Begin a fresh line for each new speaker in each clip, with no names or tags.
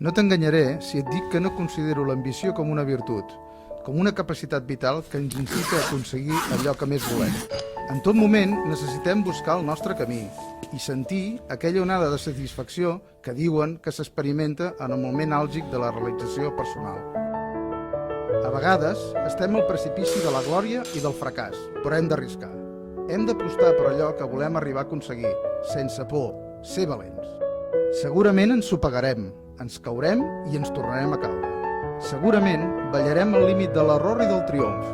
No t'enganyaré si et dic que no considero l'ambició com una virtut, com una capacitat vital que ens incita a aconseguir allò que més volem. En tot moment necessitem buscar el nostre camí i sentir aquella onada de satisfacció que diuen que s'experimenta en el moment àlgic de la realització personal. A vegades estem al precipici de la glòria i del fracàs, però hem d'arriscar. Hem d'apostar per allò que volem arribar a aconseguir, sense por, ser valents. Segurament ens ho pagarem, ens caurem i ens tornarem a caure. Segurament ballarem al límit de l'error i del triomf,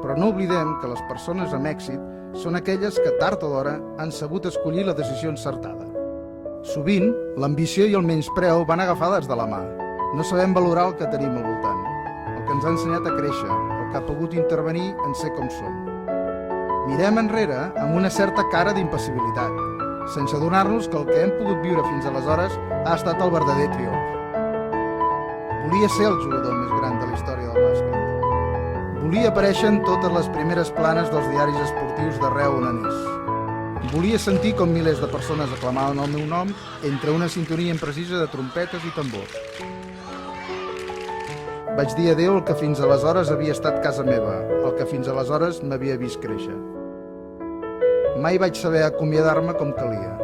però no oblidem que les persones amb èxit són aquelles que tard o d'hora han sabut escollir la decisió encertada. Sovint, l'ambició i el menyspreu van agafades de la mà. No sabem valorar el que tenim al voltant, el que ens ha ensenyat a créixer, el que ha pogut intervenir en ser com som. Mirem enrere amb una certa cara d'impassibilitat, sense adonar-nos que el que hem pogut viure fins aleshores ha estat el verdader triomf. Volia ser el jugador més gran de la història del bàsquet. Volia aparèixer en totes les primeres planes dels diaris esportius d'arreu on anés. Volia sentir com milers de persones aclamaven el meu nom entre una sintonia imprecisa de trompetes i tambors. Vaig dir adéu al que fins aleshores havia estat casa meva, el que fins aleshores m'havia vist créixer. Mai vaig saber acomiadar-me com calia.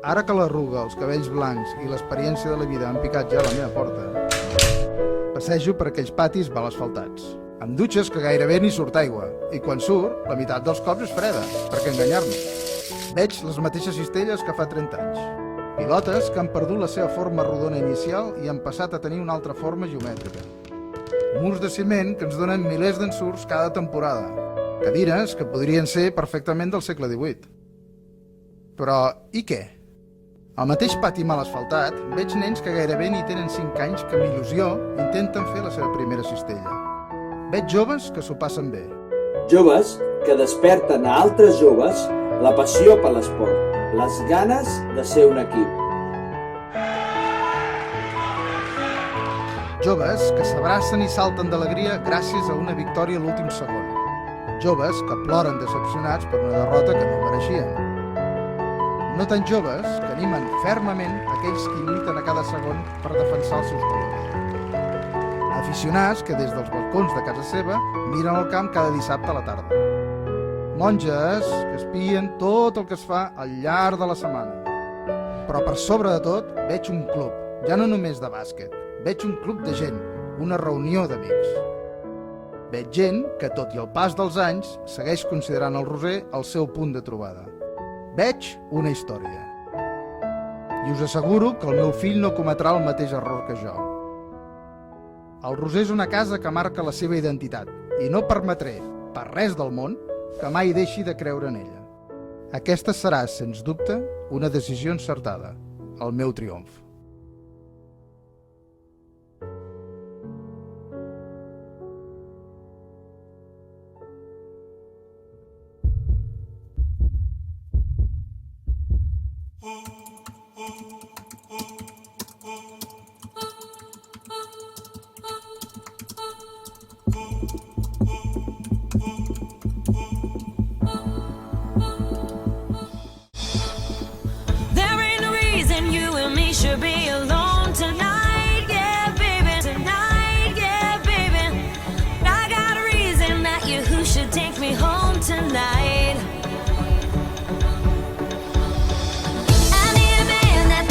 Ara que l'arruga, els cabells blancs i l'experiència de la vida han picat ja a la meva porta, passejo per aquells patis mal asfaltats, amb dutxes que gairebé ni surt aigua, i quan surt, la meitat dels cops és freda, per què enganyar-nos? Veig les mateixes cistelles que fa 30 anys. Pilotes que han perdut la seva forma rodona inicial i han passat a tenir una altra forma geomètrica. Murs de ciment que ens donen milers d'ensurts cada temporada. Cadires que podrien ser perfectament del segle XVIII. Però, i què? Al mateix pati mal asfaltat, veig nens que gairebé ni tenen 5 anys que amb il·lusió intenten fer la seva primera cistella. Veig joves que s'ho passen bé.
Joves que desperten a altres joves la passió per l'esport, les ganes de ser un equip.
Joves que s'abracen i salten d'alegria gràcies a una victòria a l'últim segon. Joves que ploren decepcionats per una derrota que no mereixien. No tan joves que animen fermament aquells que lluiten a cada segon per defensar els seus colors. Aficionats que des dels balcons de casa seva miren el camp cada dissabte a la tarda. Monges que espien tot el que es fa al llarg de la setmana. Però per sobre de tot veig un club, ja no només de bàsquet, veig un club de gent, una reunió d'amics. Veig gent que, tot i el pas dels anys, segueix considerant el Roser el seu punt de trobada. Veig una història. I us asseguro que el meu fill no cometrà el mateix error que jo. El Roser és una casa que marca la seva identitat i no permetré, per res del món, que mai deixi de creure en ella. Aquesta serà, sens dubte, una decisió encertada, el meu triomf.
Should be alone tonight, yeah, baby. Tonight, yeah, baby. I got a reason that you who should take me home tonight. I need a man that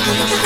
Bye.